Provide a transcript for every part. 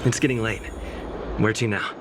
It's getting late. Where to now?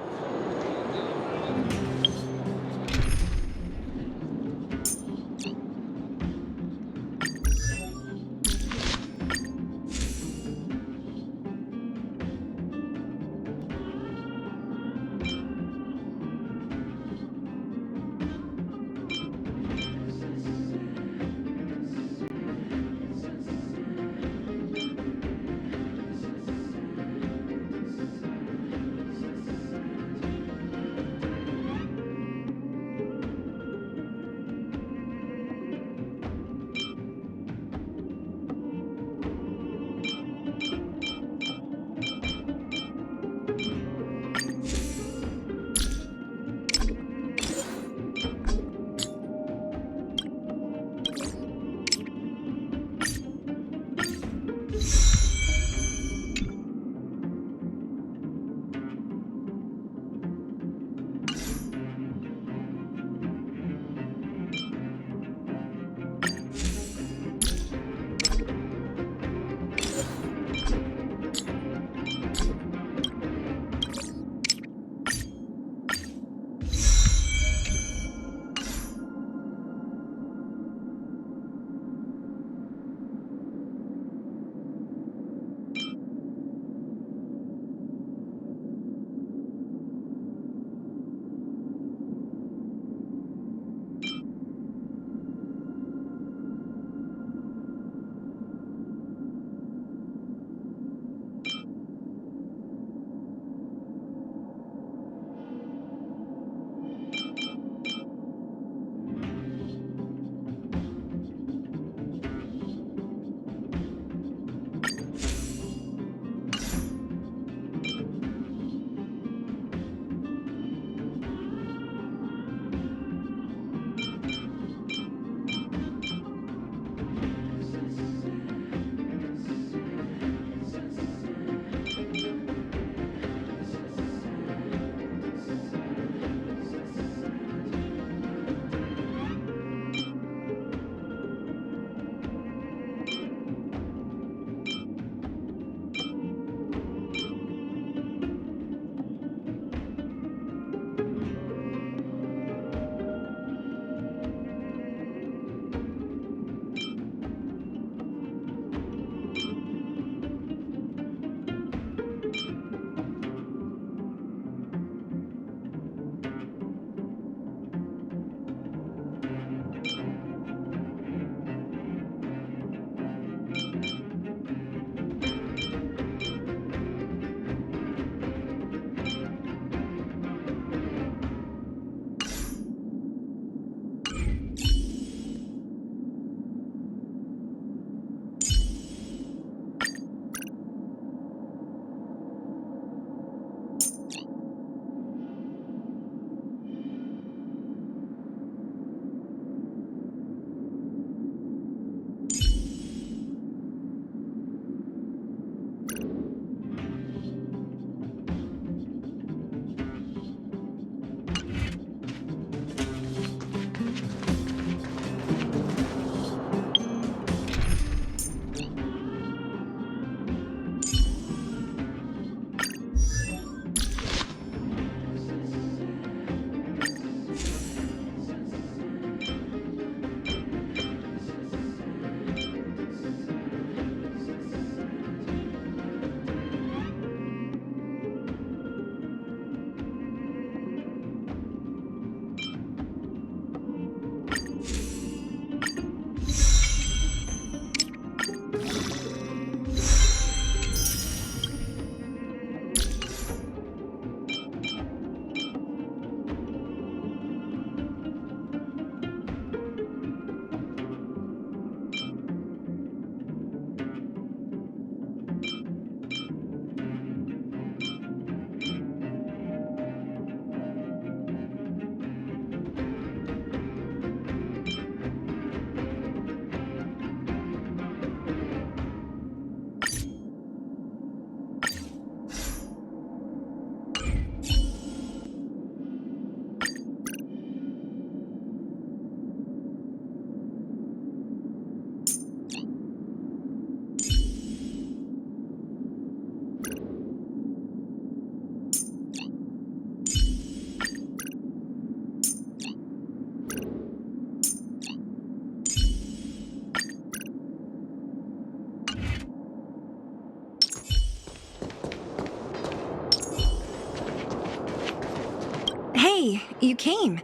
you came.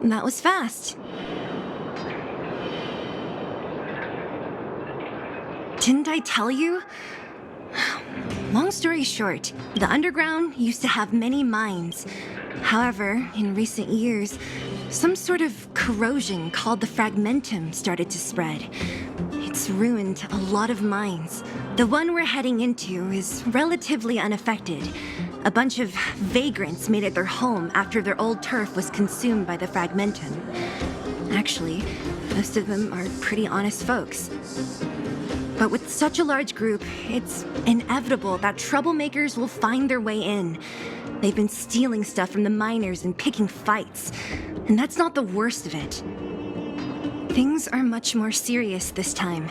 That was fast. Didn't I tell you? Long story short, the underground used to have many mines. However, in recent years, some sort of corrosion called the fragmentum started to spread. It's ruined a lot of mines. The one we're heading into is relatively unaffected. A bunch of vagrants made it their home after their old turf was consumed by the fragmentum. Actually, most of them are pretty honest folks. But with such a large group, it's inevitable that troublemakers will find their way in. They've been stealing stuff from the miners and picking fights. And that's not the worst of it. Things are much more serious this time.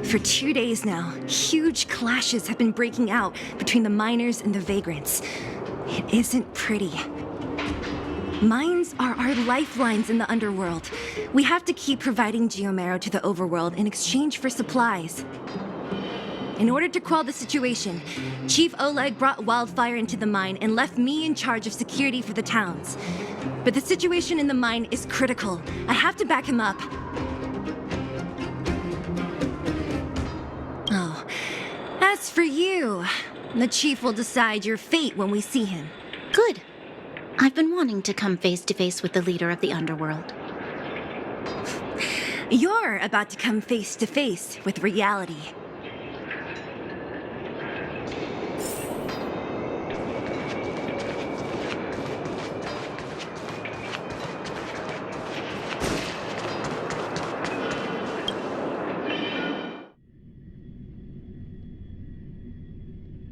For 2 days now, huge clashes have been breaking out between the miners and the vagrants. It isn't pretty. Mines are our lifelines in the underworld. We have to keep providing geomarrow to the overworld in exchange for supplies. In order to quell the situation, Chief Oleg brought wildfire into the mine and left me in charge of security for the towns. But the situation in the mine is critical. I have to back him up. Oh, as for you, the Chief will decide your fate when we see him. Good. I've been wanting to come face to face with the leader of the underworld. You're about to come face to face with reality.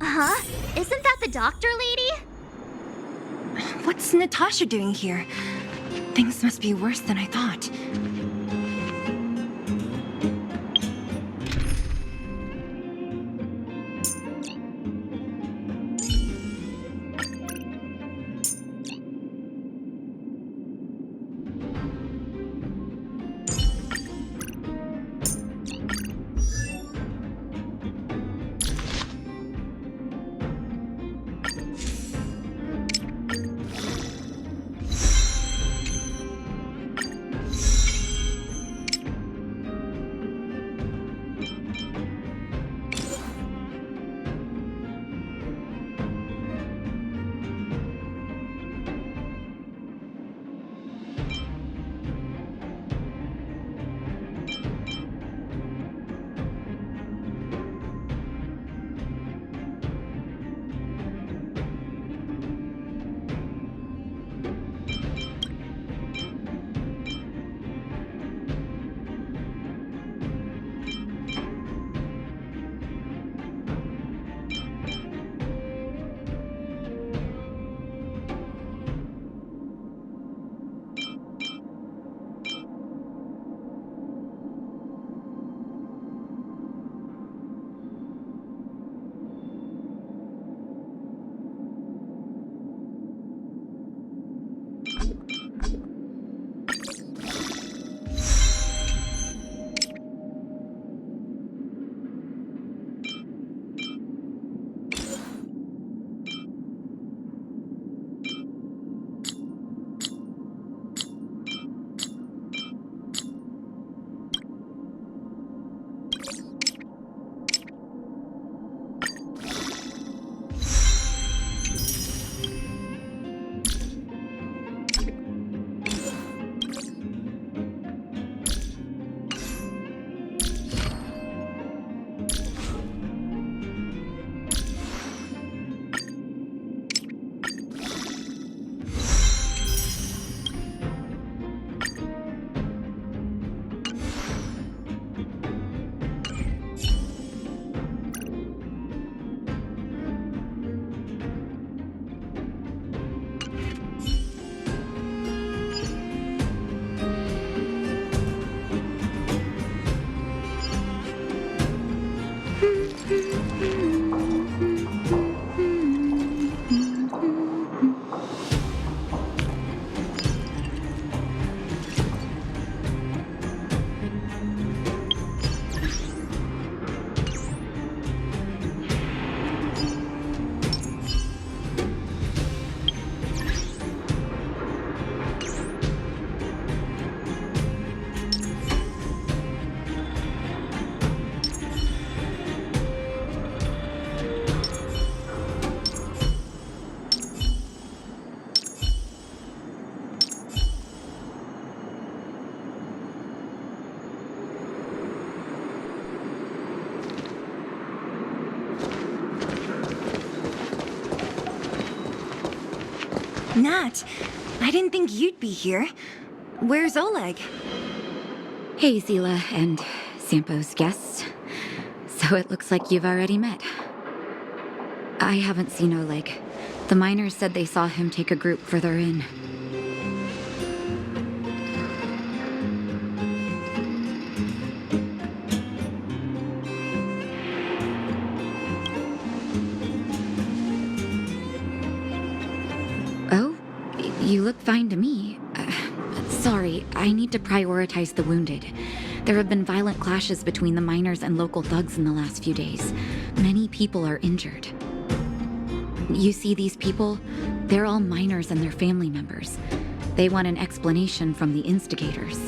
Huh? Isn't that the doctor lady? What's Natasha doing here? Things must be worse than I thought. Nat, I didn't think you'd be here. Where's Oleg? Hey, Zila and Sampo's guests. So it looks like you've already met. I haven't seen Oleg. The miners said they saw him take a group further in. Oh, you look fine to me. Sorry, I need to prioritize the wounded. There have been violent clashes between the miners and local thugs in the last few days. Many people are injured. You see these people? They're all miners and their family members. They want an explanation from the instigators.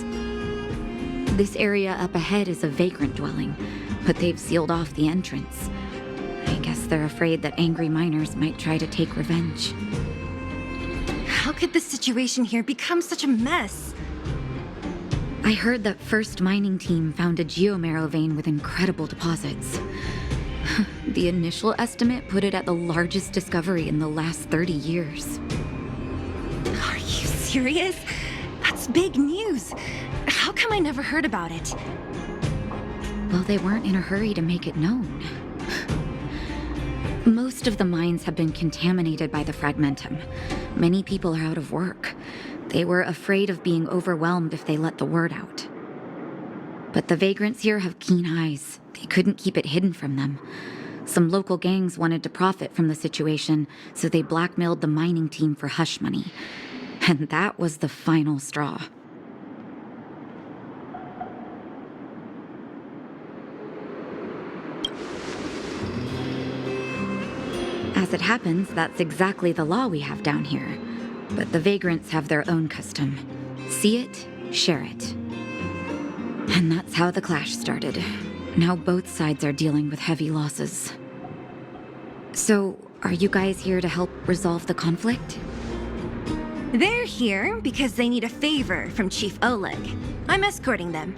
This area up ahead is a vagrant dwelling, but they've sealed off the entrance. I guess they're afraid that angry miners might try to take revenge. How could the situation here become such a mess? I heard that First Mining Team found a geomarrow vein with incredible deposits. The initial estimate put it at the largest discovery in the last 30 years. Are you serious? That's big news. How come I never heard about it? Well, they weren't in a hurry to make it known. Most of the mines have been contaminated by the fragmentum. Many people are out of work. They were afraid of being overwhelmed if they let the word out. But the vagrants here have keen eyes. They couldn't keep it hidden from them. Some local gangs wanted to profit from the situation, so they blackmailed the mining team for hush money. And that was the final straw. As it happens, that's exactly the law we have down here. But the vagrants have their own custom. See it, share it. And that's how the clash started. Now both sides are dealing with heavy losses. So, are you guys here to help resolve the conflict? They're here because they need a favor from Chief Oleg. I'm escorting them.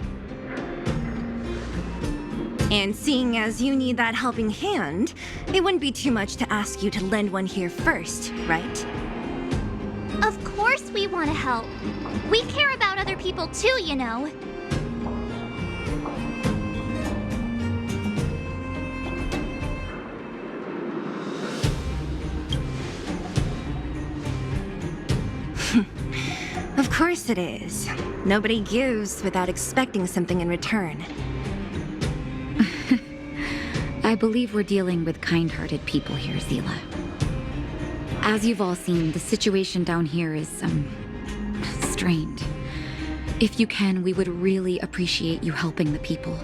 And seeing as you need that helping hand, it wouldn't be too much to ask you to lend one here first, right? Of course we want to help. We care about other people too, you know. Of course it is. Nobody gives without expecting something in return. I believe we're dealing with kind-hearted people here, Zila. As you've all seen, the situation down here is, strained. If you can, we would really appreciate you helping the people.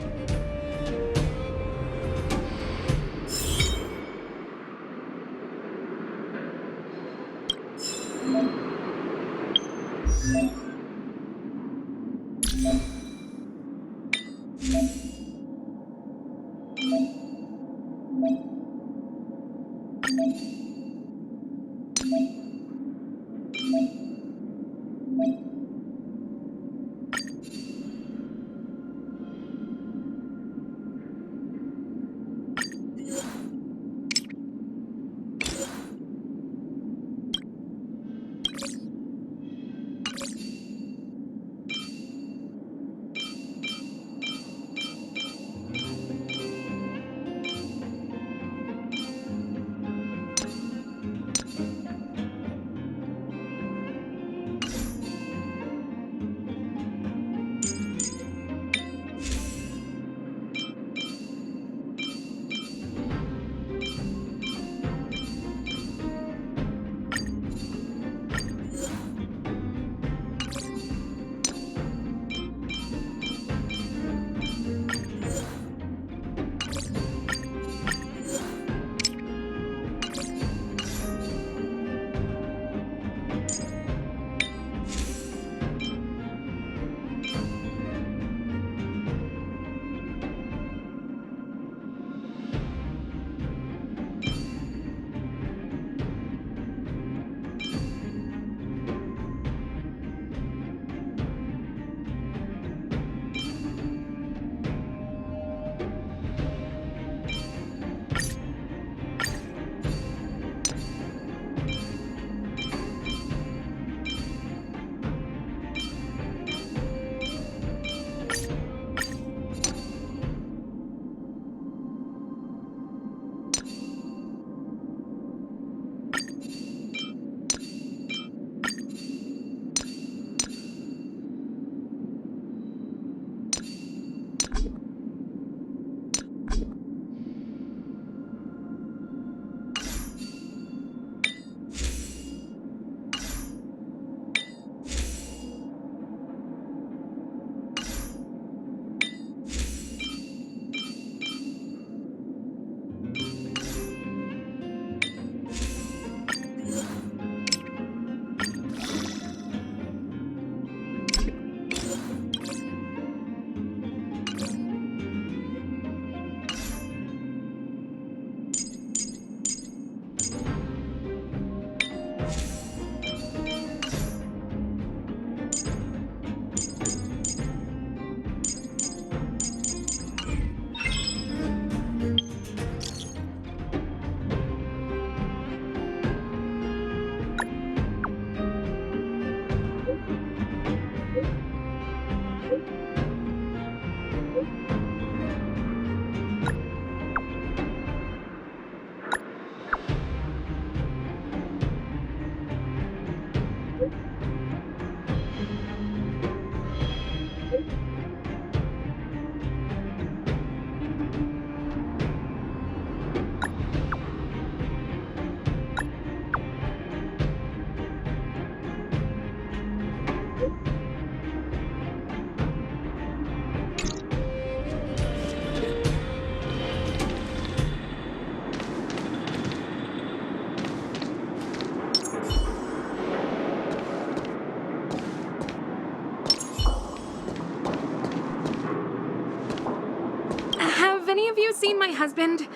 of you seen my husband?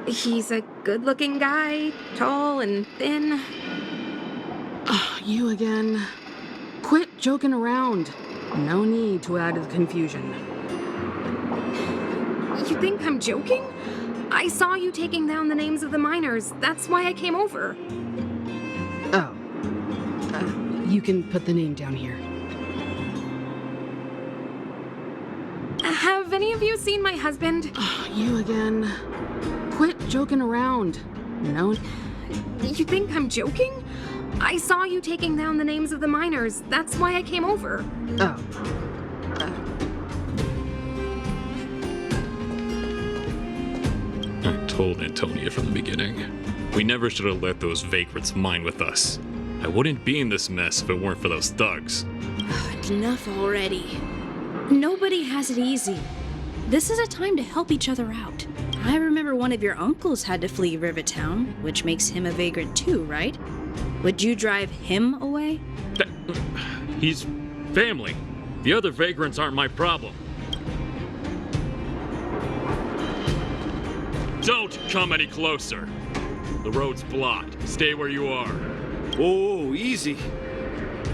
He's a good-looking guy, tall and thin. You again. Quit joking around. No need to add to the confusion. You think I'm joking? I saw you taking down the names of the miners. That's why I came over. Oh. You can put the name down here. Have any of you seen my husband? You again. Quit joking around. No. You think I'm joking? I saw you taking down the names of the miners. That's why I came over. Oh. I told Antonia from the beginning. We never should have let those vagrants mine with us. I wouldn't be in this mess if it weren't for those thugs. Enough already. Nobody has it easy. This is a time to help each other out. I remember one of your uncles had to flee Rivertown, which makes him a vagrant too, right? Would you drive him away? He's family. The other vagrants aren't my problem. Don't come any closer. The road's blocked. Stay where you are. Whoa, easy.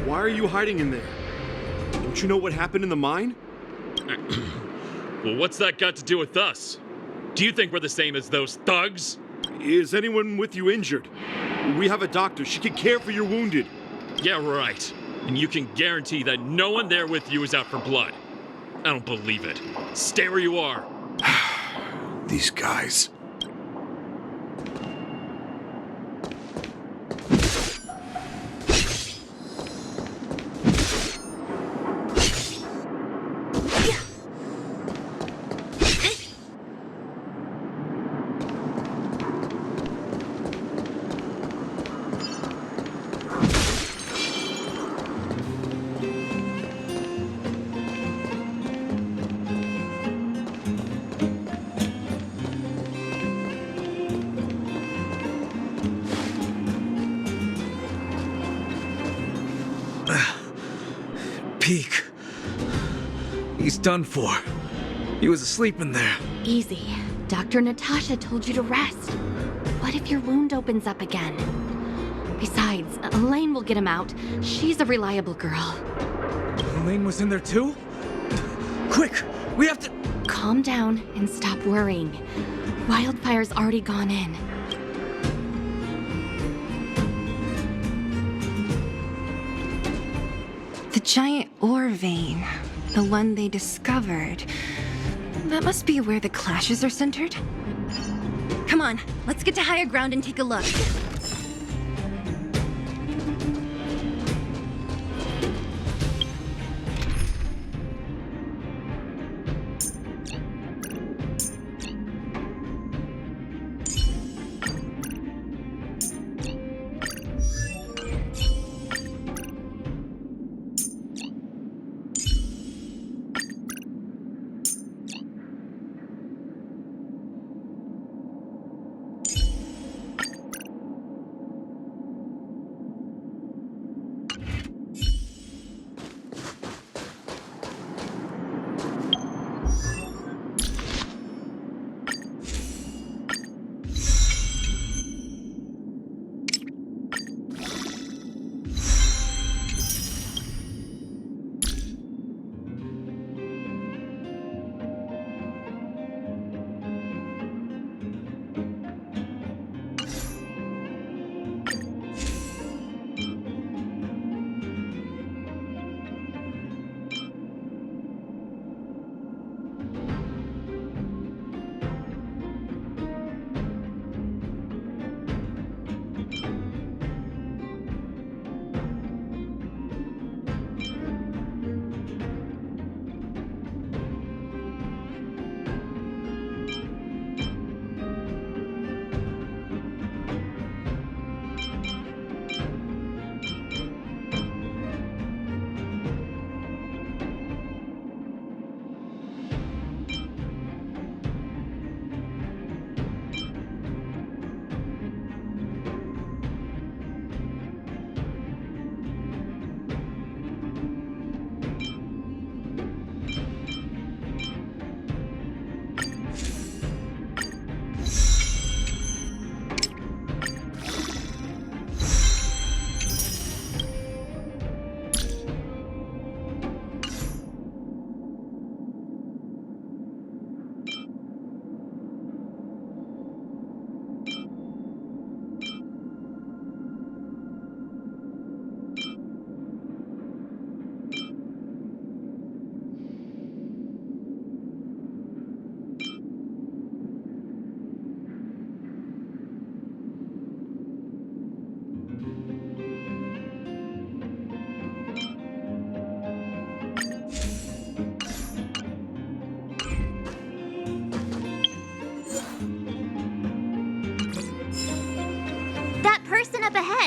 Why are you hiding in there? Don't you know what happened in the mine? Well, what's that got to do with us? Do you think we're the same as those thugs? Is anyone with you injured? We have a doctor. She can care for your wounded. Yeah, right. And you can guarantee that no one there with you is out for blood. I don't believe it. Stay where you are. These guys. Peak. He's done for. He was asleep in there. Easy. Dr. Natasha told you to rest. What if your wound opens up again? Besides, Elaine will get him out. She's a reliable girl. Elaine was in there too? Quick! We have to... Calm down and stop worrying. Wildfire's already gone in. The giant ore vein. The one they discovered. That must be where the clashes are centered. Come on, let's get to higher ground and take a look.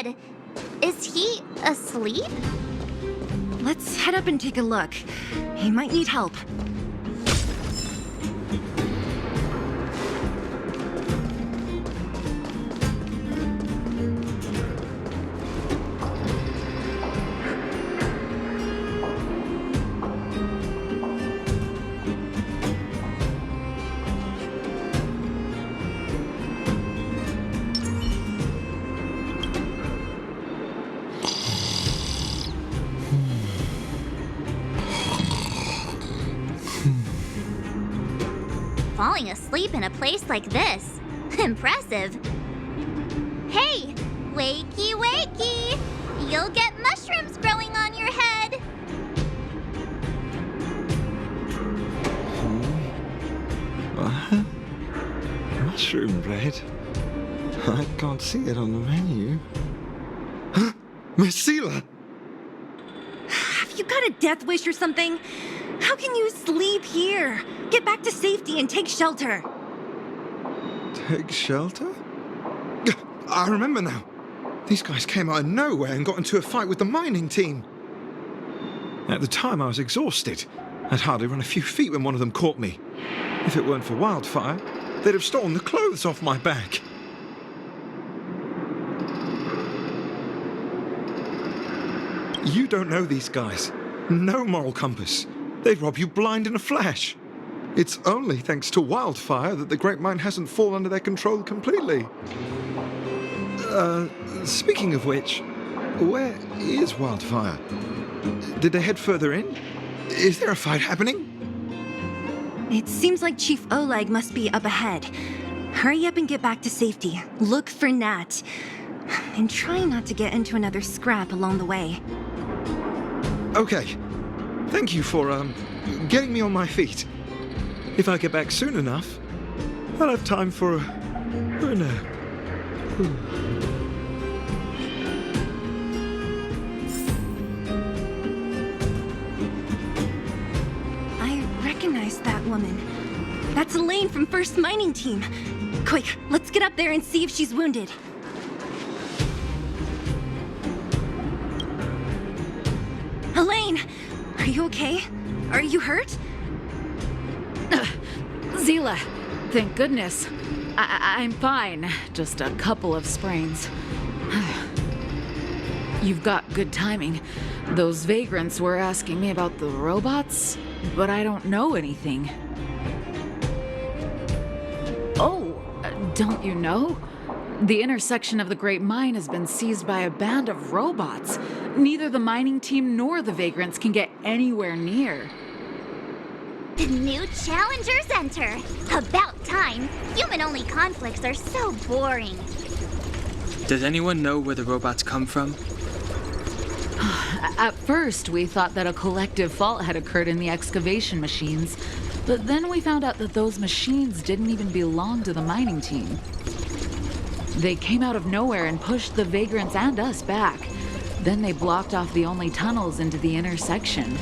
head. Is he asleep? Let's head up and take a look. He might need help. Falling asleep in a place like this. Impressive. Hey, wakey wakey! You'll get mushrooms growing on your head. What? Mushroom bread? I can't see it on the menu. Miss Seela! Have you got a death wish or something? How can you sleep here? Get back to safety and take shelter. Take shelter? I remember now. These guys came out of nowhere and got into a fight with the mining team. At the time, I was exhausted. I'd hardly run a few feet when one of them caught me. If it weren't for Wildfire, they'd have stolen the clothes off my back. You don't know these guys. No moral compass. They'd rob you blind in a flash. It's only thanks to Wildfire that the Great Mine hasn't fallen under their control completely. Speaking of which, where is Wildfire? Did they head further in? Is there a fight happening? It seems like Chief Oleg must be up ahead. Hurry up and get back to safety. Look for Nat. And try not to get into another scrap along the way. Okay. Thank you for, getting me on my feet. If I get back soon enough, I'll have time for a nap. I recognize that woman. That's Elaine from First Mining Team. Quick, let's get up there and see if she's wounded. Elaine! Are you okay? Are you hurt? Seela, thank goodness. I'm fine. Just a couple of sprains. You've got good timing. Those vagrants were asking me about the robots, but I don't know anything. Oh, don't you know? The intersection of the Great Mine has been seized by a band of robots. Neither the mining team nor the vagrants can get anywhere near. The new challengers enter. About time. Human-only conflicts are so boring. Does anyone know where the robots come from? At first, we thought that a collective fault had occurred in the excavation machines, but then we found out that those machines didn't even belong to the mining team. They came out of nowhere and pushed the vagrants and us back. Then they blocked off the only tunnels into the intersection.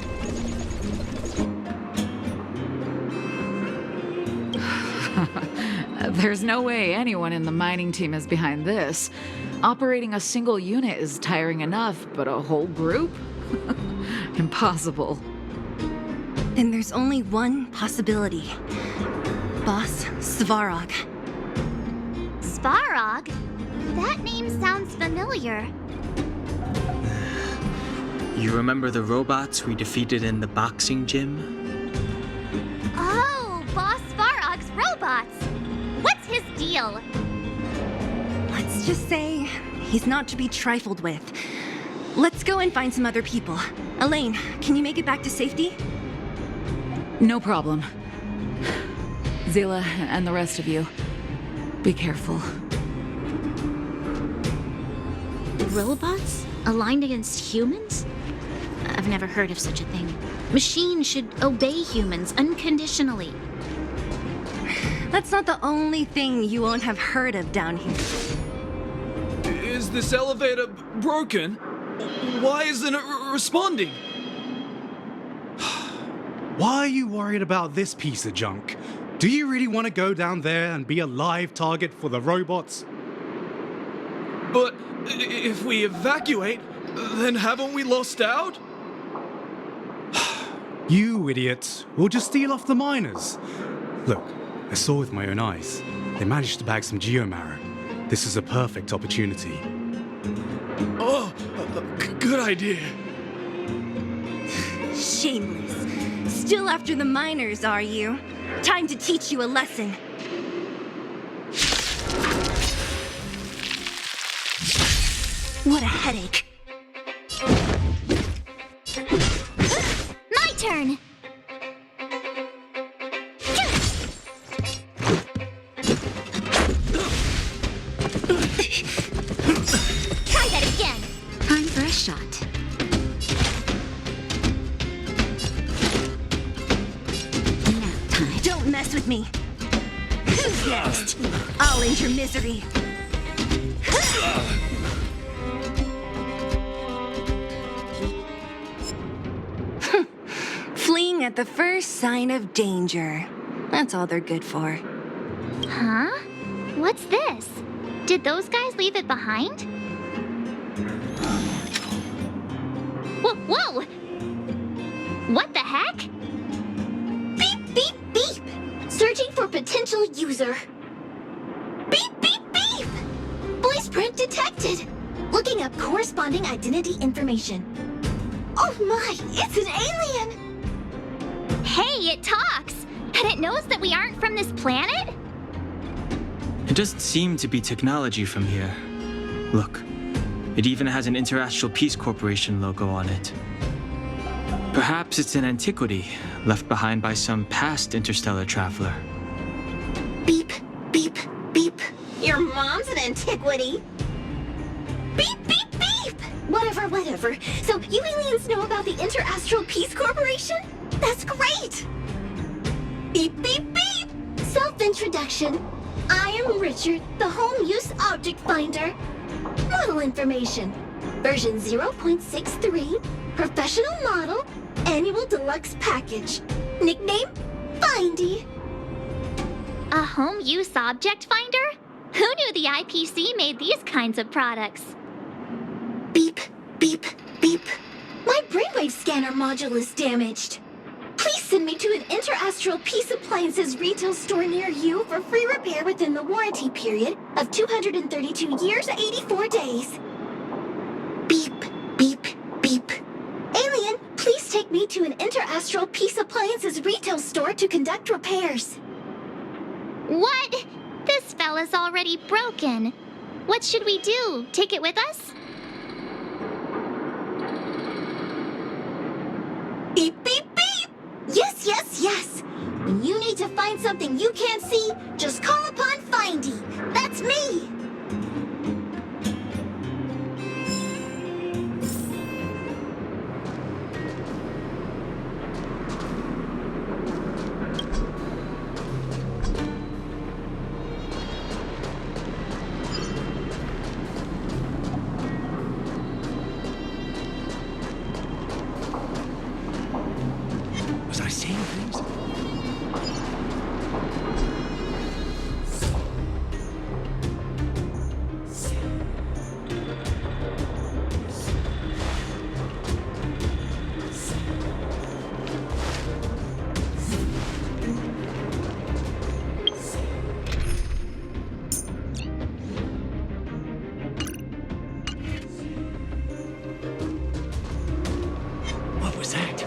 There's no way anyone in the mining team is behind this. Operating a single unit is tiring enough, but a whole group? Impossible. Then there's only one possibility. Boss Svarog. Svarog? That name sounds familiar. You remember the robots we defeated in the boxing gym? Oh, Boss Svarog's robots! What's his deal? Let's just say he's not to be trifled with. Let's go and find some other people. Elaine, can you make it back to safety? No problem. Seela and the rest of you, be careful. Robots? Aligned against humans? I've never heard of such a thing. Machines should obey humans unconditionally. That's not the only thing you won't have heard of down here. Is this elevator broken? Why isn't it responding? Why are you worried about this piece of junk? Do you really want to go down there and be a live target for the robots? But if we evacuate, then haven't we lost out? You idiots. We'll just steal off the miners. Look, I saw with my own eyes. They managed to bag some geomarrow. This is a perfect opportunity. Oh, good idea. Shameless. Still after the miners, are you? Time to teach you a lesson. What a headache. My turn! Try that again! Time for a shot. Nap time. Don't mess with me. Who's next? I'll end your misery. Fleeing at the first sign of danger. That's all they're good for. Huh? What's this? Did those guys leave it behind? Whoa! What the heck? Beep, beep, beep! Searching for potential user. Beep, beep, beep! Voice print detected. Looking up corresponding identity information. Oh my, it's an alien! Hey, it talks! And it knows that we aren't from this planet? It doesn't seem to be technology from here. Look, it even has an Interastral Peace Corporation logo on it. Perhaps it's an antiquity left behind by some past interstellar traveler. Beep, beep, beep. Your mom's an antiquity. Beep, beep, beep! Whatever. So you aliens know about the Interastral Peace Corporation? That's great! Beep, beep, beep! Self-introduction. I am Richard, the Home Use Object Finder. Model information. Version 0.63. Professional model. Annual deluxe package. Nickname? Findy. A home use object finder? Who knew the IPC made these kinds of products? Beep, beep, beep. My brainwave scanner module is damaged. Please send me to an Interastral Peace Appliances retail store near you for free repair within the warranty period of 232 years, 84 days. Beep, beep, beep. Alien, please take me to an Interastral Peace Appliances retail store to conduct repairs. What? This fella's already broken. What should we do? Take it with us? Beep, beep, beep! Yes! When you need to find something you can't see, just call upon Findy. That's me! Was I seeing things? What was that?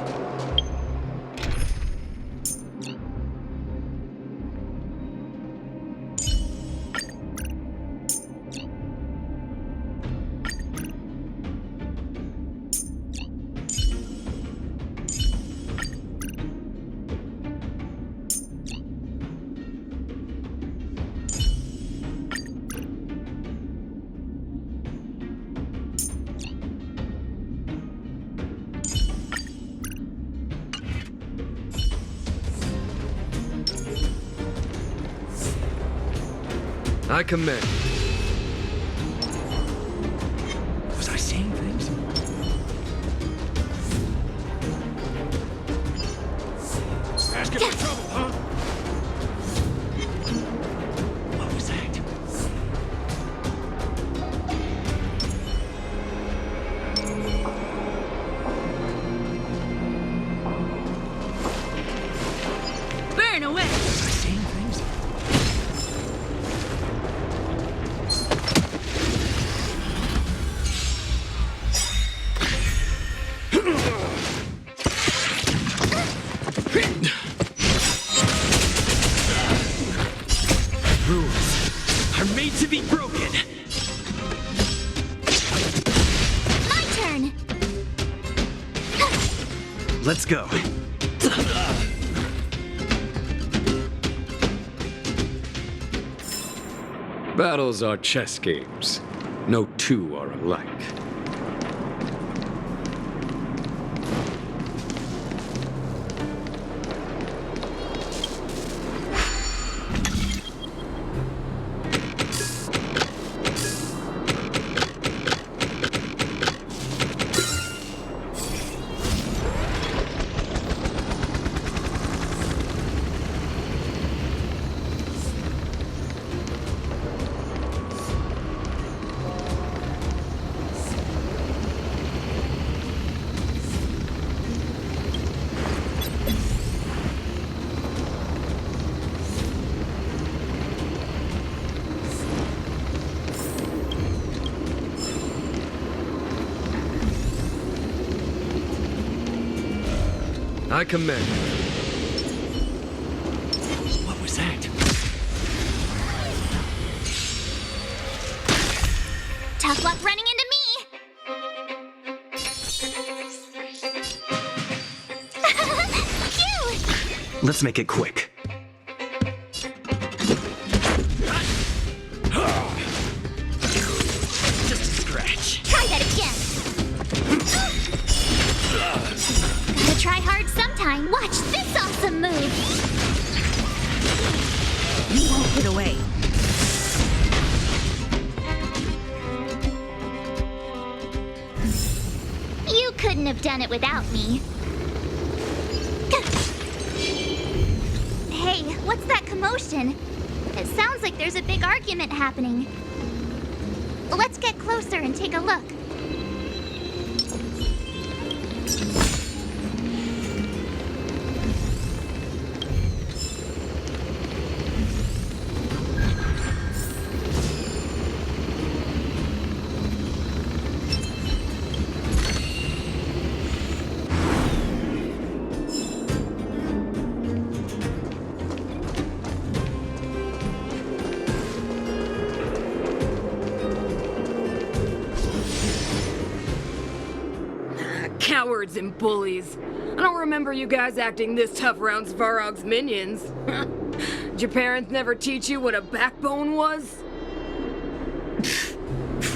I commend. Was I seeing things? Asking for trouble, huh? What was that? firing away. Same things. Rules are made to be broken. My turn. Let's go. Battles are chess games. No two are alike. I commend you. What was that? Tough luck running into me. Cute. Let's make it quick. Just a scratch. Try that again. Gotta try hard sometime. Watch this awesome move. You won't get away. You couldn't have done it without me. Hey, what's that commotion? It sounds like there's a big argument happening. Let's get closer and take a look. Cowards and bullies. I don't remember you guys acting this tough around Svarog's minions. Did your parents never teach you what a backbone was?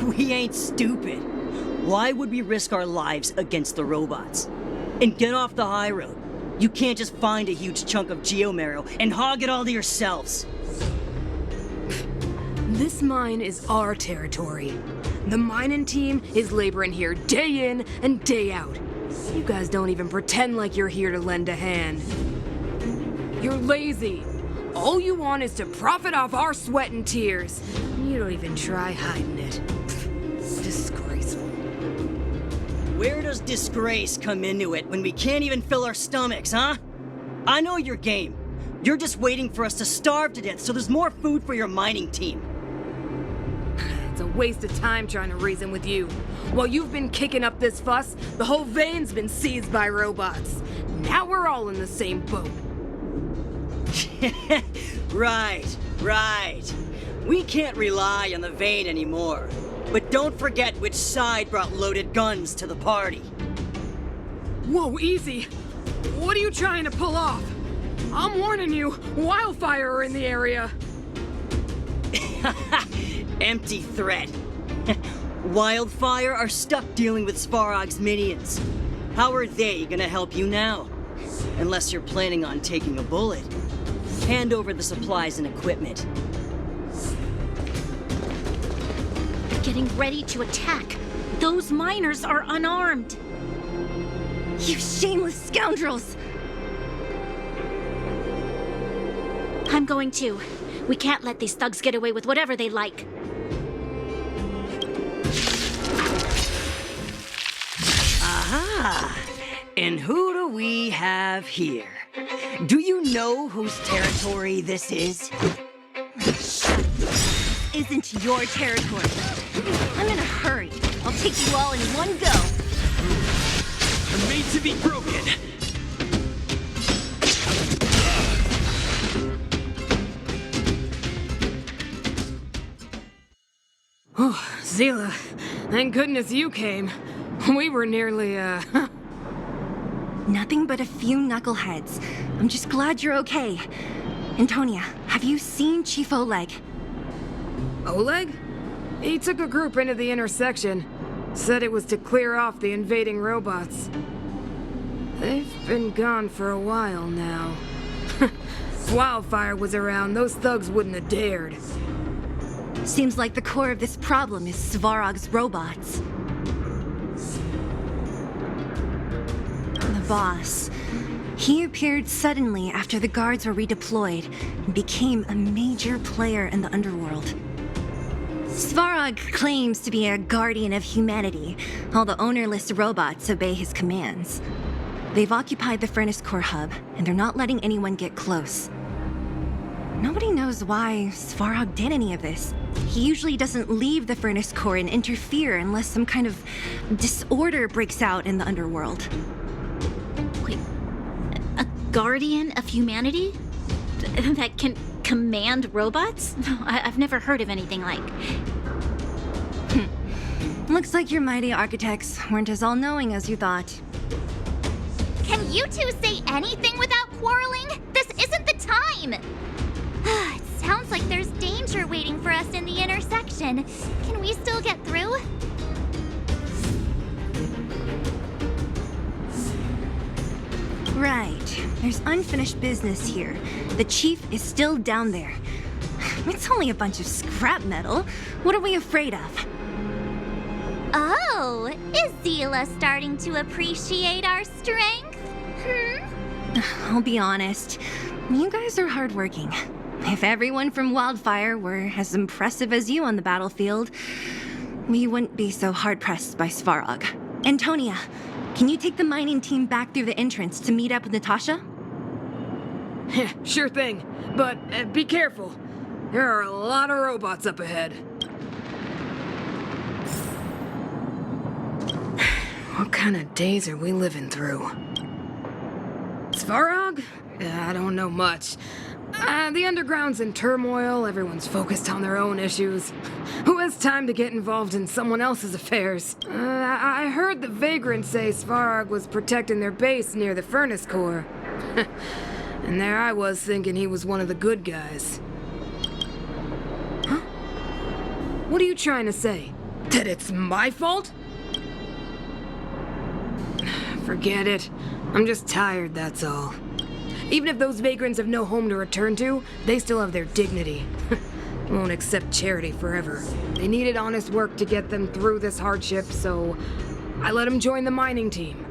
We ain't stupid. Why would we risk our lives against the robots? And get off the high road. You can't just find a huge chunk of geomarrow and hog it all to yourselves. This mine is our territory. The mining team is laboring here day in and day out. You guys don't even pretend like you're here to lend a hand. You're lazy. All you want is to profit off our sweat and tears. You don't even try hiding it. Disgraceful. Where does disgrace come into it when we can't even fill our stomachs, huh? I know your game. You're just waiting for us to starve to death so there's more food for your mining team. It's a waste of time trying to reason with you. While you've been kicking up this fuss, the whole vein's been seized by robots. Now we're all in the same boat. Right. We can't rely on the vein anymore. But don't forget which side brought loaded guns to the party. Whoa, easy. What are you trying to pull off? I'm warning you, wildfire are in the area. Empty threat. Wildfire are stuck dealing with Svarog's minions. How are they gonna help you now? Unless you're planning on taking a bullet. Hand over the supplies and equipment. They're getting ready to attack. Those miners are unarmed. You shameless scoundrels! I'm going too. We can't let these thugs get away with whatever they like. Aha! And who do we have here? Do you know whose territory this is? Isn't your territory. I'm in a hurry. I'll take you all in one go. I'm made to be broken. Oh, Zila, thank goodness you came. We were nearly, Nothing but a few knuckleheads. I'm just glad you're okay. Antonia, have you seen Chief Oleg? Oleg? He took a group into the intersection. Said it was to clear off the invading robots. They've been gone for a while now. If Wildfire was around, those thugs wouldn't have dared. Seems like the core of this problem is Svarog's robots. The boss. He appeared suddenly after the guards were redeployed and became a major player in the underworld. Svarog claims to be a guardian of humanity. All the ownerless robots obey his commands. They've occupied the Furnace Core hub, and they're not letting anyone get close. Nobody knows why Svarog did any of this. He usually doesn't leave the Furnace Core and interfere unless some kind of disorder breaks out in the underworld. Wait, a guardian of humanity? That can command robots? I've never heard of anything like. Looks like your mighty architects weren't as all-knowing as you thought. Can you two say anything without quarreling? This isn't the time! It sounds like there's danger waiting for us in the intersection. Can we still get through? Right. There's unfinished business here. The chief is still down there. It's only a bunch of scrap metal. What are we afraid of? Oh, is Zila starting to appreciate our strength? I'll be honest. You guys are hardworking. If everyone from Wildfire were as impressive as you on the battlefield, we wouldn't be so hard-pressed by Svarog. Antonia, can you take the mining team back through the entrance to meet up with Natasha? Sure thing, but be careful. There are a lot of robots up ahead. What kind of days are we living through? Svarog? I don't know much. The underground's in turmoil, everyone's focused on their own issues. Who has time to get involved in someone else's affairs? I heard the vagrants say Svarog was protecting their base near the Furnace Core. And there I was thinking he was one of the good guys. Huh? What are you trying to say? That it's my fault? Forget it. I'm just tired, that's all. Even if those vagrants have no home to return to, they still have their dignity. Won't accept charity forever. They needed honest work to get them through this hardship, so I let them join the mining team.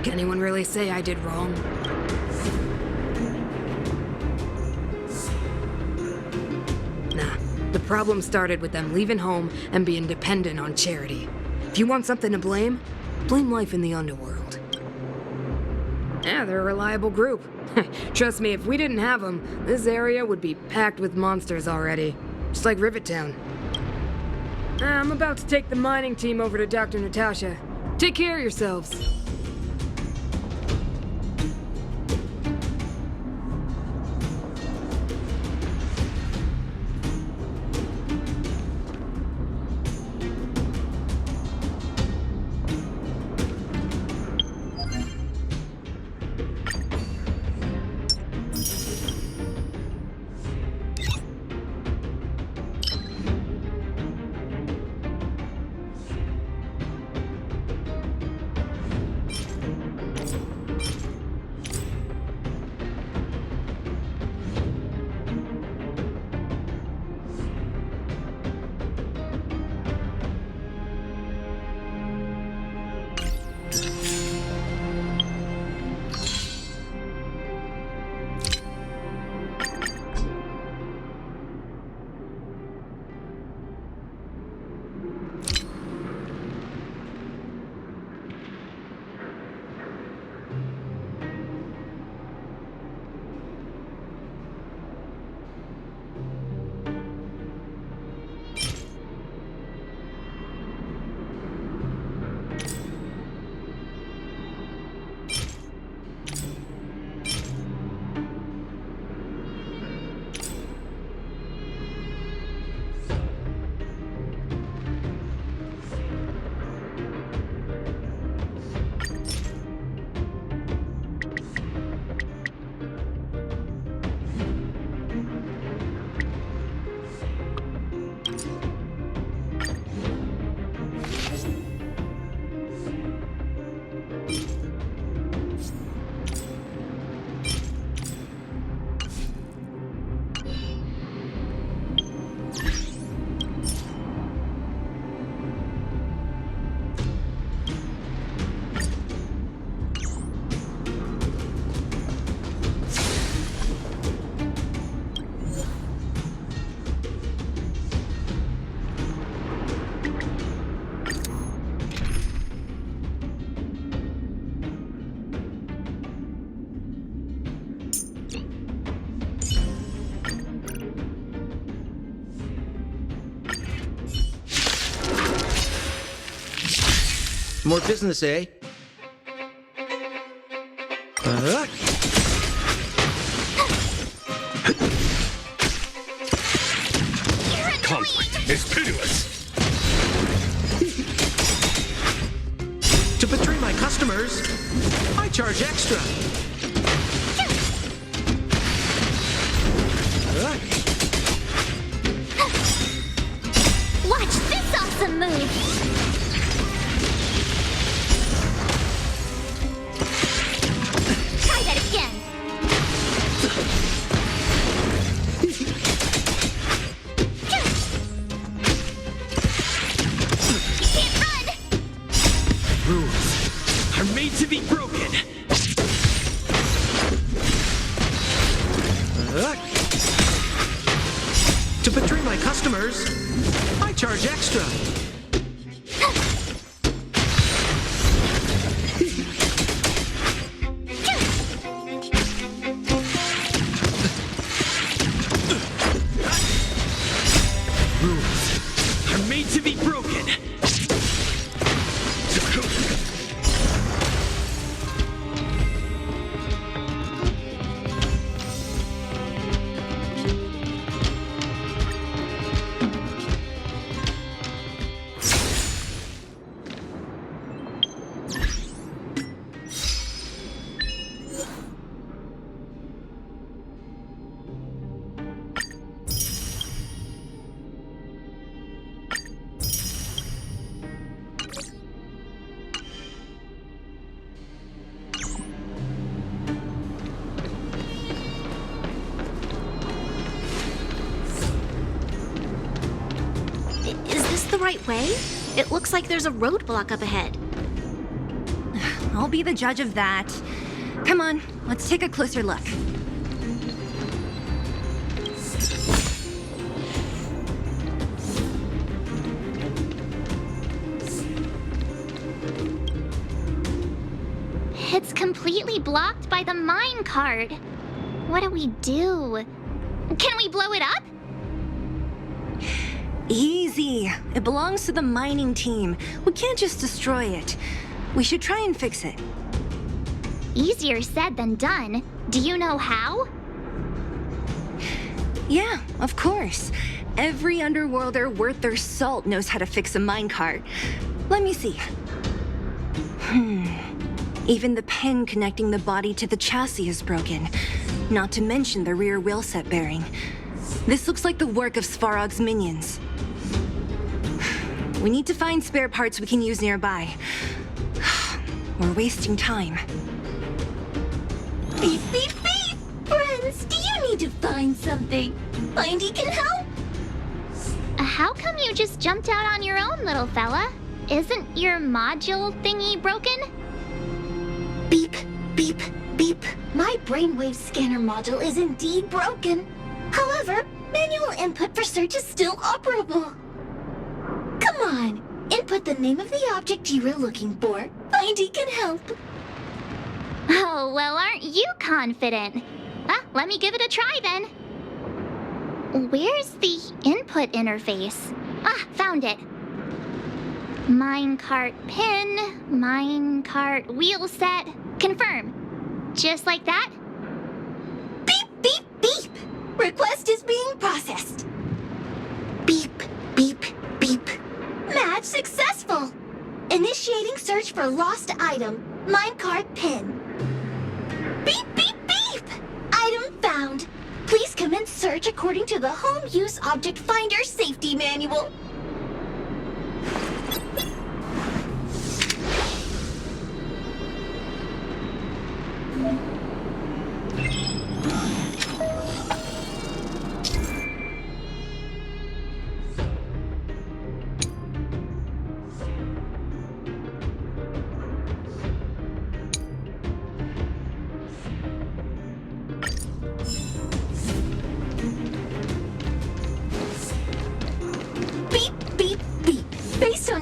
Can anyone really say I did wrong? Nah, the problem started with them leaving home and being dependent on charity. If you want something to blame, blame life in the underworld. Yeah, they're a reliable group. Trust me, if we didn't have them, this area would be packed with monsters already. Just like Rivet Town. I'm about to take the mining team over to Dr. Natasha. Take care of yourselves. More business, eh? Conflict is pitiless. To betray my customers, I charge extra. Watch this awesome move! Try that again! You can't run! Rules are made to be broken. To betray my customers, I charge extra. Rules are made to be broken. Is this the right way? It looks like there's a roadblock up ahead. I'll be the judge of that. Come on, let's take a closer look. It's completely blocked by the mine cart. What do we do? Can we blow it up? Easy. It belongs to the mining team. We can't just destroy it. We should try and fix it. Easier said than done. Do you know how? Yeah, of course. Every underworlder worth their salt knows how to fix a minecart. Let me see. Even the pin connecting the body to the chassis is broken. Not to mention the rear wheel set bearing. This looks like the work of Svarog's minions. We need to find spare parts we can use nearby. We're wasting time. Beep, beep, beep! Friends, do you need to find something? Mindy can help? How come you just jumped out on your own, little fella? Isn't your module thingy broken? Beep, beep, beep. My brainwave scanner module is indeed broken. However, manual input for search is still operable. Come on, input the name of the object you were looking for. Mindy can help. Oh, well, aren't you confident? Let me give it a try then. Where's the input interface? Found it. Minecart pin, minecart wheel set, confirm. Just like that? Beep, beep, beep. Request is being processed. Beep, beep, beep. Match successful. Initiating search for lost item, minecart pin. Beep, beep, beep. Item found. Please commence search according to the Home Use Object Finder Safety Manual.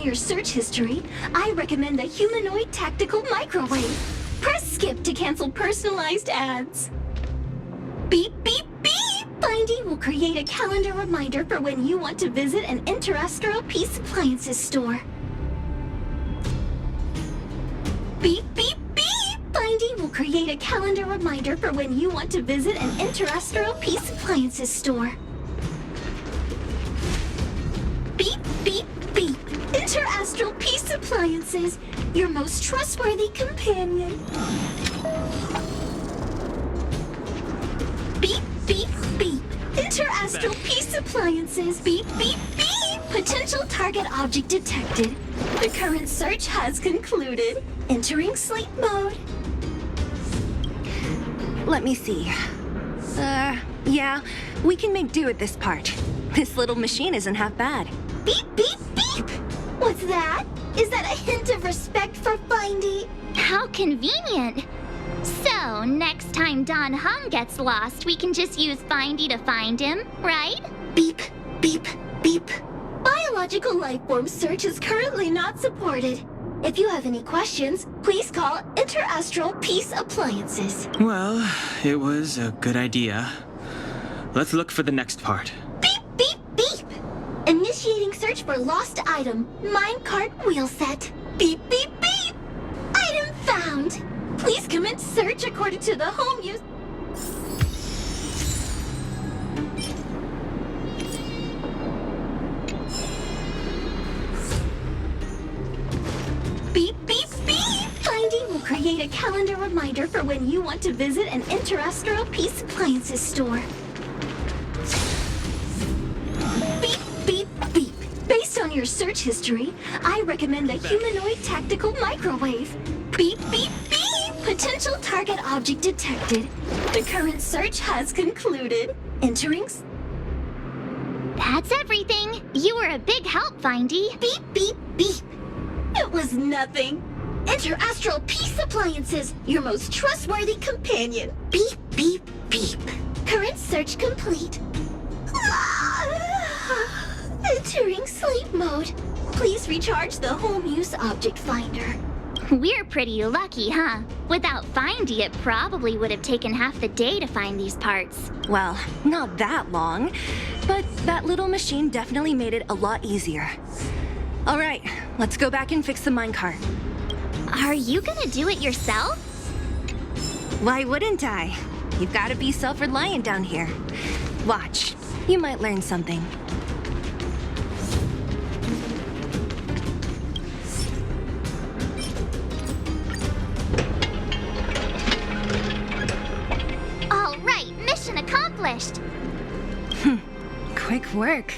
Your search history, I recommend the humanoid tactical microwave. Press skip to cancel personalized ads. Beep, beep, beep! Bindy will create a calendar reminder for when you want to visit an Interastral Peace Appliances store. create a calendar reminder for when you want to visit an Interastral Peace Appliances store. Beep, beep, beep. Interastral Peace Appliances, your most trustworthy companion. Beep, beep, beep. Interastral Peace Appliances. Beep, beep, beep. Potential target object detected. The current search has concluded. Entering sleep mode. Let me see. Yeah, we can make do with this part. This little machine isn't half bad. Beep, beep, beep. What's that? Is that a hint of respect for Findy? How convenient. So, next time Don Hung gets lost, we can just use Findy to find him, right? Beep, beep, beep. Biological life form search is currently not supported. If you have any questions, please call Interastral Peace Appliances. Well, it was a good idea. Let's look for the next part. Beep, beep, beep. Initiating search for lost item. Minecart wheel set. Beep, beep, beep. Item found. Please commence search according to the home use. Beep, beep, beep! Finding will create a calendar reminder for when you want to visit an Interastral Peace Appliances store. Beep, beep, beep. Based on your search history, I recommend the humanoid tactical microwave. Beep, beep, beep! Potential target object detected. The current search has concluded. Entering... That's everything. You were a big help, Findy. Beep, beep, beep. It was nothing. Interastral Peace Appliances, your most trustworthy companion. Beep, beep, beep. Current search complete. Entering sleep mode. Please recharge the home use object finder. We're pretty lucky, huh? Without Findy, it probably would have taken half the day to find these parts. Well, not that long, but that little machine definitely made it a lot easier. All right, let's go back and fix the minecart. Are you gonna do it yourself? Why wouldn't I? You've got to be self-reliant down here. Watch, you might learn something. All right, mission accomplished. Quick work.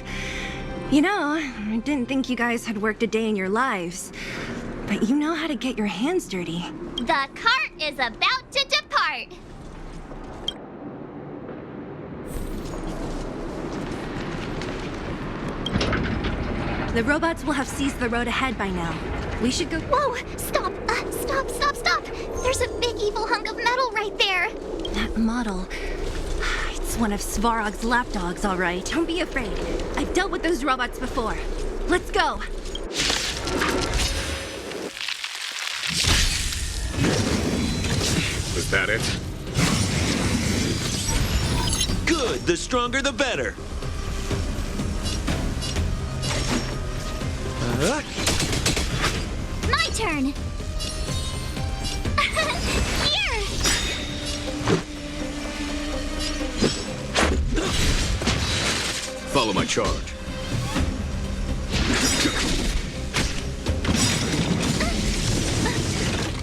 You know, I didn't think you guys had worked a day in your lives, but you know how to get your hands dirty. The cart is about to depart. The robots will have seized the road ahead by now. We should go... Whoa! Stop! Stop! There's a big evil hunk of metal right there. That model... It's one of Svarog's lapdogs, all right. Don't be afraid. I've dealt with those robots before. Let's go. Was that it? Good. The stronger, the better. My turn. Here. Follow my charge.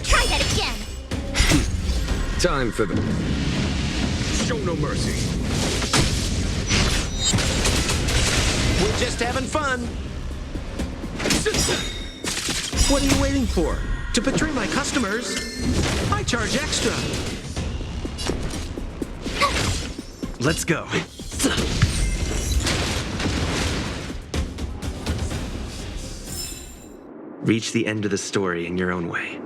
Try that again. Time for the... Show no mercy. We're just having fun. What are you waiting for? To betray my customers? I charge extra. Let's go. Reach the end of the story in your own way.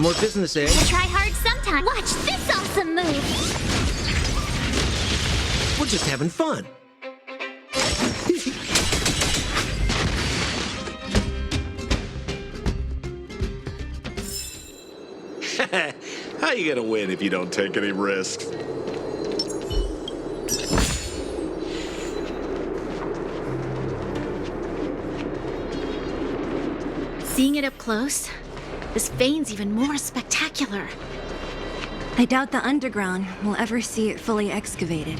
More business, eh? Gotta try hard sometime. Watch this awesome move. We're just having fun. How you gonna win if you don't take any risks? Seeing it up close, this vein's even more spectacular. I doubt the underground will ever see it fully excavated.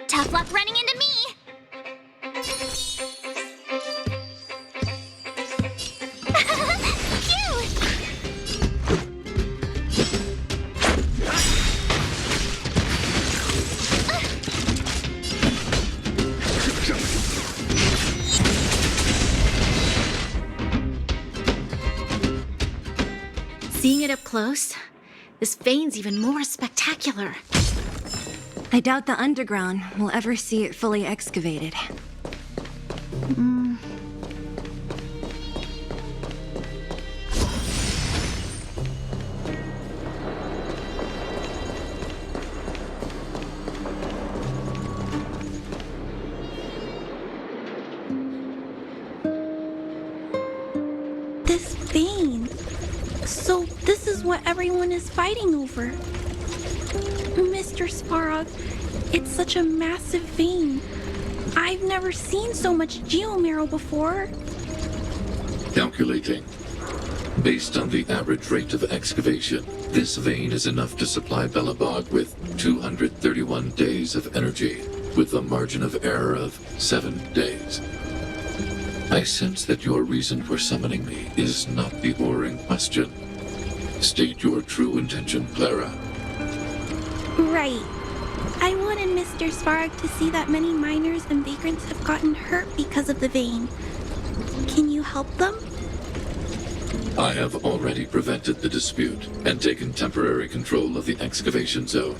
Tough luck running into me. Seeing it up close, this vein's even more spectacular. I doubt the underground will ever see it fully excavated. This vein. So this is what everyone is fighting over. Mr. Svarog, it's such a massive vein. I've never seen so much geomarrow before. Calculating. Based on the average rate of excavation, this vein is enough to supply Belobog with 231 days of energy, with a margin of error of 7 days. I sense that your reason for summoning me is not the ore in question. State your true intention, Clara. Right. I wanted Mr. Svarog to see that many miners and vagrants have gotten hurt because of the vein. Can you help them? I have already prevented the dispute and taken temporary control of the excavation zone.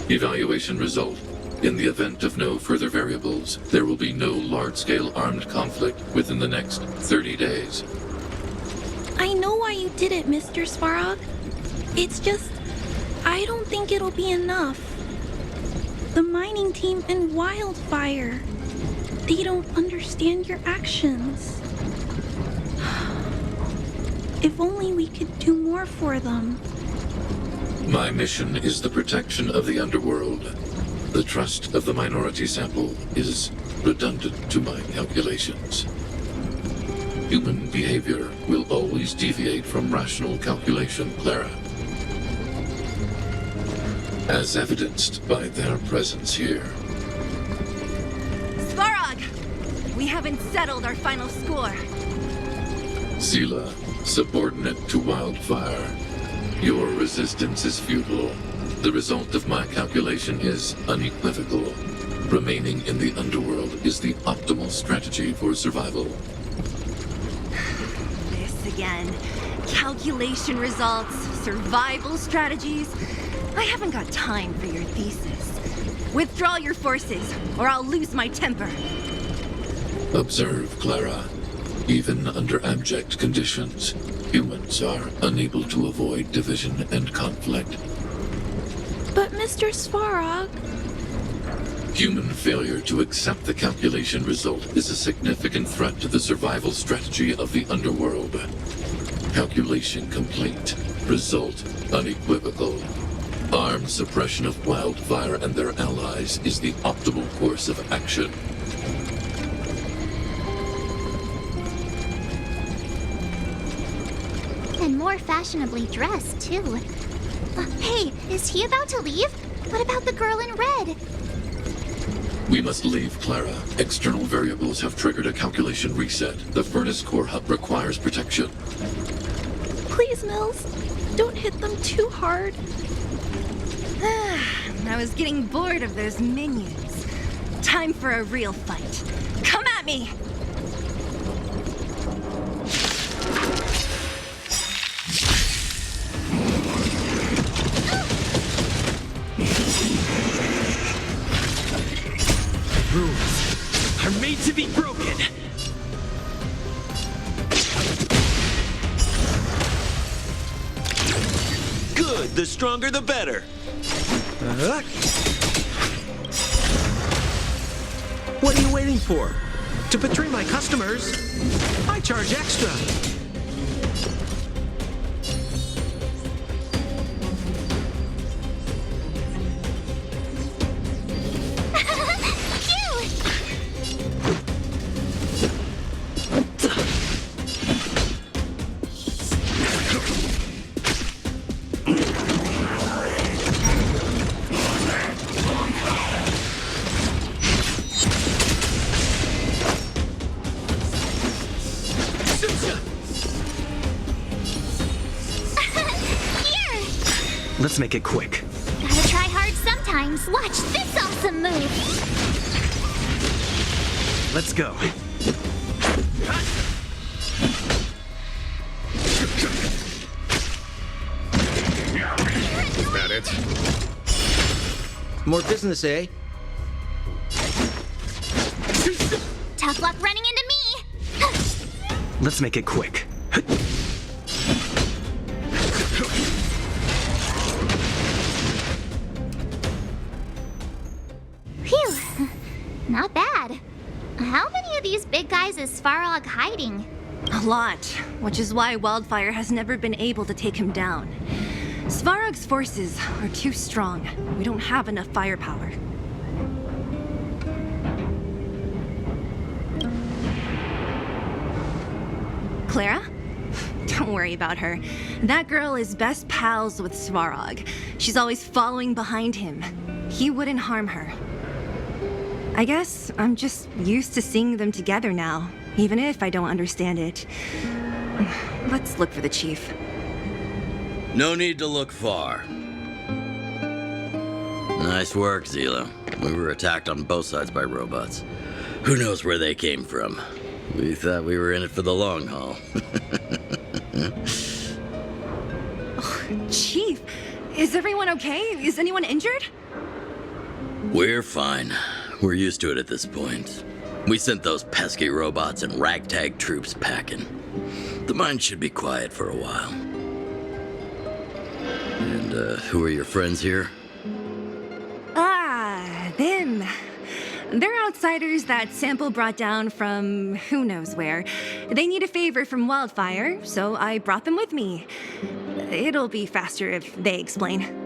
Evaluation result. In the event of no further variables, there will be no large-scale armed conflict within the next 30 days. I know why you did it, Mr. Svarog. It's just, I don't think it'll be enough. The mining team and Wildfire, they don't understand your actions. If only we could do more for them. My mission is the protection of the underworld. The trust of the minority sample is redundant to my calculations. Human behavior will always deviate from rational calculation, Clara. As evidenced by their presence here. Svarog! We haven't settled our final score. Sela, subordinate to Wildfire. Your resistance is futile. The result of my calculation is unequivocal. Remaining in the underworld is the optimal strategy for survival. This again. Calculation results, survival strategies. I haven't got time for your thesis. Withdraw your forces, or I'll lose my temper. Observe, Clara. Even under abject conditions, humans are unable to avoid division and conflict. But Mr. Svarog... Human failure to accept the calculation result is a significant threat to the survival strategy of the underworld. Calculation complete. Result unequivocal. Armed suppression of Wildfire and their allies is the optimal course of action. And more fashionably dressed, too. Hey, is he about to leave? What about the girl in red? We must leave, Clara. External variables have triggered a calculation reset. The furnace core hub requires protection. Please, Mills, don't hit them too hard. I was getting bored of those minions. Time for a real fight. Come at me! Rules are made to be broken. Good, the stronger the better. What are you waiting for? To betray my customers, I charge extra. Let's make it quick. Gotta try hard sometimes. Watch this awesome move. Let's go. Is that it? More business, eh? Tough luck running into me. Let's make it quick. Phew. Not bad. How many of these big guys is Svarog hiding? A lot, which is why Wildfire has never been able to take him down. Svarog's forces are too strong. We don't have enough firepower. Clara? Don't worry about her. That girl is best pals with Svarog. She's always following behind him. He wouldn't harm her. I guess I'm just used to seeing them together now, even if I don't understand it. Let's look for the chief. No need to look far. Nice work, Zila. We were attacked on both sides by robots. Who knows where they came from? We thought we were in it for the long haul. Chief, is everyone okay? Is anyone injured? We're fine. We're used to it at this point. We sent those pesky robots and ragtag troops packing. The mine should be quiet for a while. And, who are your friends here? Ah, them. They're outsiders that Sample brought down from who knows where. They need a favor from Wildfire, so I brought them with me. It'll be faster if they explain.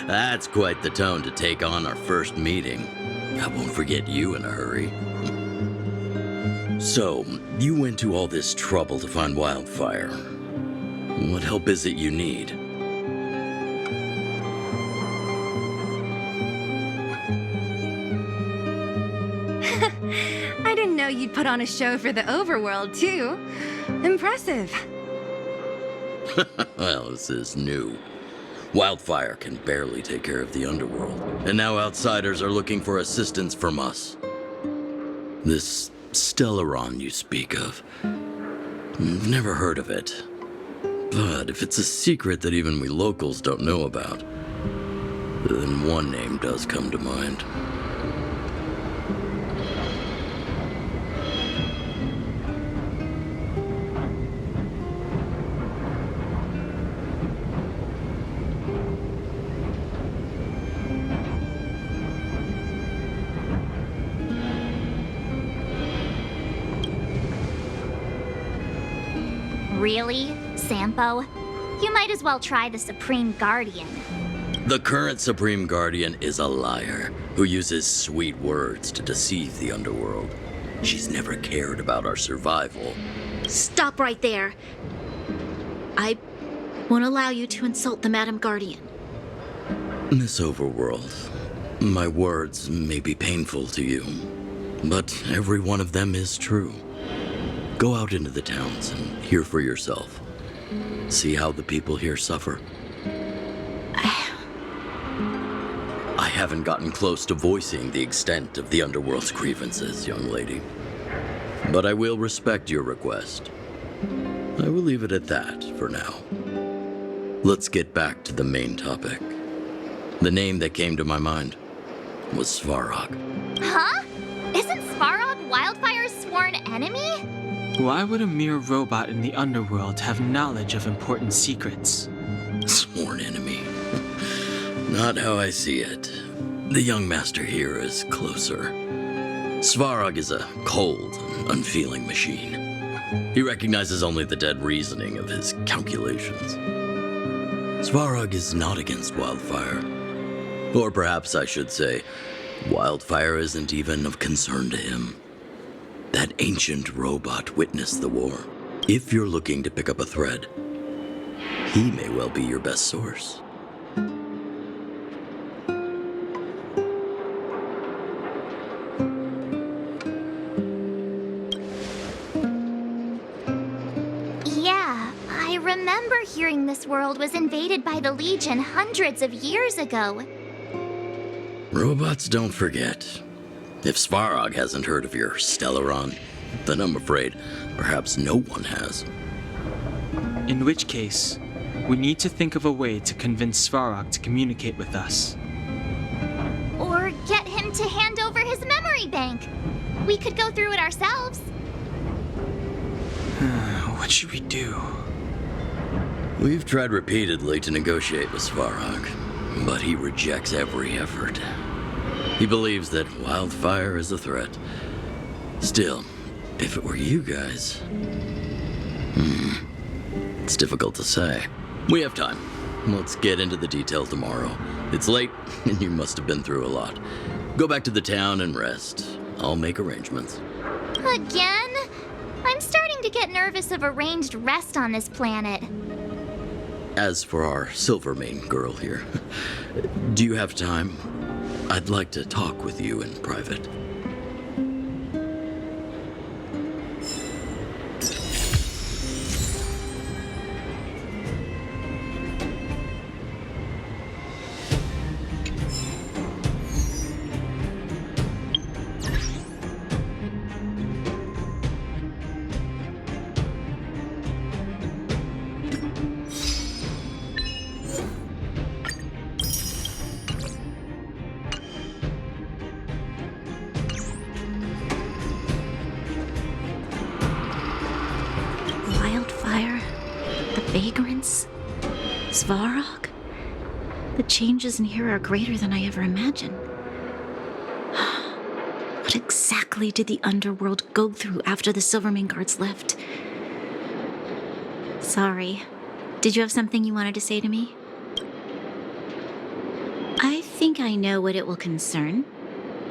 That's quite the tone to take on our first meeting. I won't forget you in a hurry. So, you went to all this trouble to find Wildfire. What help is it you need? I didn't know you'd put on a show for the overworld, too. Impressive. Well, this is new. Wildfire can barely take care of the underworld, and now outsiders are looking for assistance from us. This Stellaron you speak of, I've never heard of it. But if it's a secret that even we locals don't know about, then one name does come to mind. Really, Sampo? You might as well try the Supreme Guardian. The current Supreme Guardian is a liar who uses sweet words to deceive the underworld. She's never cared about our survival. Stop right there. I won't allow you to insult the Madam Guardian. Miss Overworld, my words may be painful to you, but every one of them is true. Go out into the towns and hear for yourself. See how the people here suffer. I haven't gotten close to voicing the extent of the underworld's grievances, young lady. But I will respect your request. I will leave it at that for now. Let's get back to the main topic. The name that came to my mind was Svarog. Huh? Isn't Svarog Wildfire's sworn enemy? Why would a mere robot in the underworld have knowledge of important secrets? Sworn enemy. Not how I see it. The young master here is closer. Svarog is a cold and unfeeling machine. He recognizes only the dead reasoning of his calculations. Svarog is not against Wildfire. Or perhaps I should say, Wildfire isn't even of concern to him. That ancient robot witnessed the war. If you're looking to pick up a thread, he may well be your best source. Yeah, I remember hearing this world was invaded by the Legion hundreds of years ago. Robots don't forget. If Svarog hasn't heard of your Stellaron, then I'm afraid perhaps no one has. In which case, we need to think of a way to convince Svarog to communicate with us. Or get him to hand over his memory bank. We could go through it ourselves. What should we do? We've tried repeatedly to negotiate with Svarog, but he rejects every effort. He believes that Wildfire is a threat. Still, if it were you guys... it's difficult to say. We have time. Let's get into the detail tomorrow. It's late, and you must have been through a lot. Go back to the town and rest. I'll make arrangements. Again? I'm starting to get nervous of arranged rest on this planet. As for our Silvermane girl here, do you have time? I'd like to talk with you in private. Wildfire, the vagrants, Svarog. The changes in here are greater than I ever imagined. What exactly did the underworld go through after the Silvermane guards left? Sorry. Did you have something you wanted to say to me? I think I know what it will concern.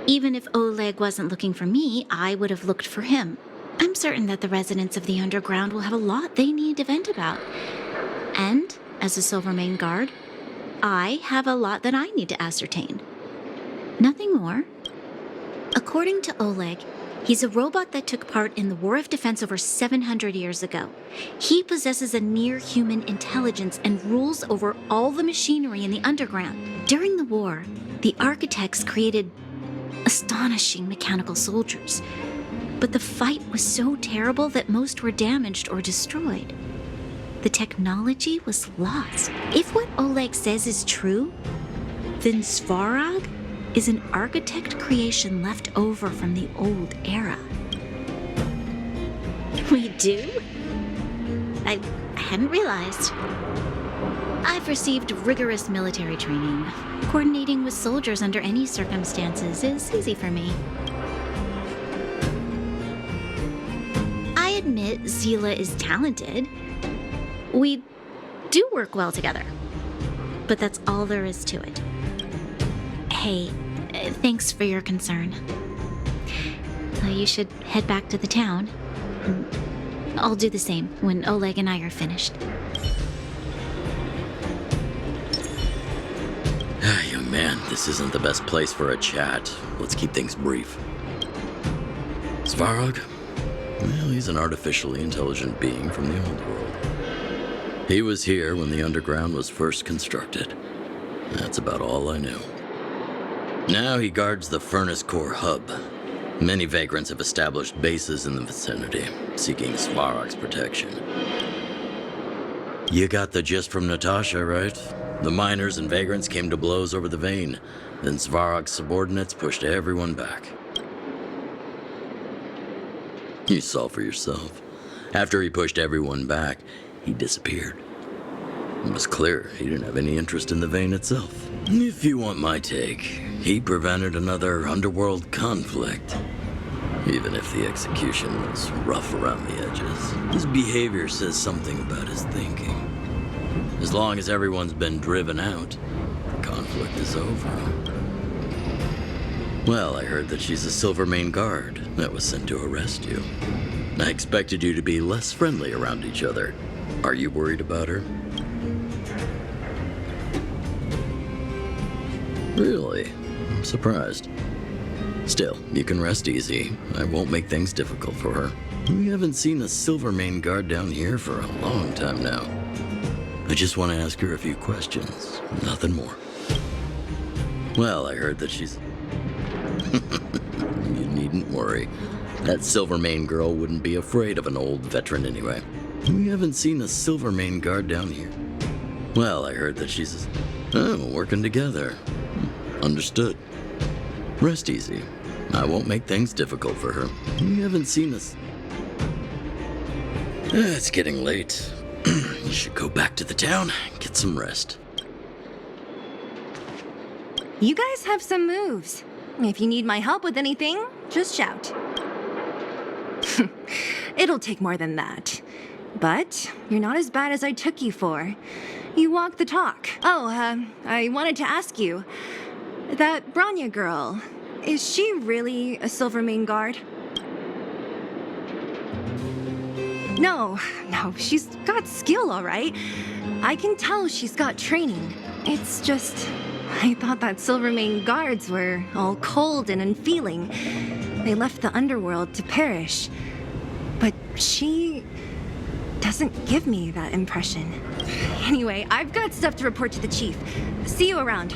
Even if Oleg wasn't looking for me, I would have looked for him. I'm certain that the residents of the underground will have a lot they need to vent about. And, as a Silvermane guard, I have a lot that I need to ascertain. Nothing more. According to Oleg, he's a robot that took part in the War of Defense over 700 years ago. He possesses a near-human intelligence and rules over all the machinery in the underground. During the war, the architects created astonishing mechanical soldiers. But the fight was so terrible that most were damaged or destroyed. The technology was lost. If what Oleg says is true, then Svarog is an architect creation left over from the old era. We do? I hadn't realized. I've received rigorous military training. Coordinating with soldiers under any circumstances is easy for me. I admit Seela is talented. We do work well together. But that's all there is to it. Hey, thanks for your concern. You should head back to the town. I'll do the same when Oleg and I are finished. Young man, this isn't the best place for a chat. Let's keep things brief. Svarog? Well, he's an artificially intelligent being from the old world. He was here when the underground was first constructed. That's about all I know. Now he guards the Furnace Core hub. Many vagrants have established bases in the vicinity, seeking Svarog's protection. You got the gist from Natasha, right? The miners and vagrants came to blows over the vein. Then Svarog's subordinates pushed everyone back. You saw for yourself. After he pushed everyone back, he disappeared. It was clear he didn't have any interest in the vein itself. If you want my take, he prevented another underworld conflict. Even if the execution was rough around the edges, his behavior says something about his thinking. As long as everyone's been driven out, the conflict is over. Well, I heard that she's a Silvermane guard that was sent to arrest you. I expected you to be less friendly around each other. Are you worried about her? Really? I'm surprised. Still, you can rest easy. I won't make things difficult for her. We haven't seen a Silvermane guard down here for a long time now. I just want to ask her a few questions. Nothing more. Well, I heard that she's... You needn't worry. That Silvermane girl wouldn't be afraid of an old veteran anyway. We haven't seen a Silvermane guard down here. Well, I heard that she's... Oh, working together. Understood. Rest easy. I won't make things difficult for her. We haven't seen us. It's getting late. You should go back to the town, get some rest. You guys have some moves. If you need my help with anything, just shout. It'll take more than that. But you're not as bad as I took you for. You walk the talk. Oh, I wanted to ask you. That Branya girl, is she really a Silvermane guard? No, she's got skill, all right. I can tell she's got training. It's just, I thought that Silvermane guards were all cold and unfeeling. They left the underworld to perish. But she doesn't give me that impression. Anyway, I've got stuff to report to the chief. See you around.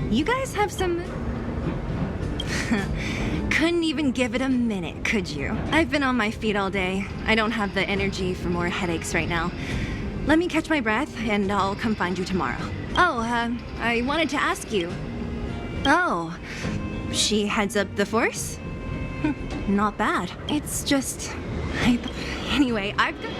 You guys have some... Couldn't even give it a minute, could you? I've been on my feet all day. I don't have the energy for more headaches right now. Let me catch my breath, and I'll come find you tomorrow. Oh, I wanted to ask you. Oh, she heads up the force? Not bad. It's just... Anyway, I've got...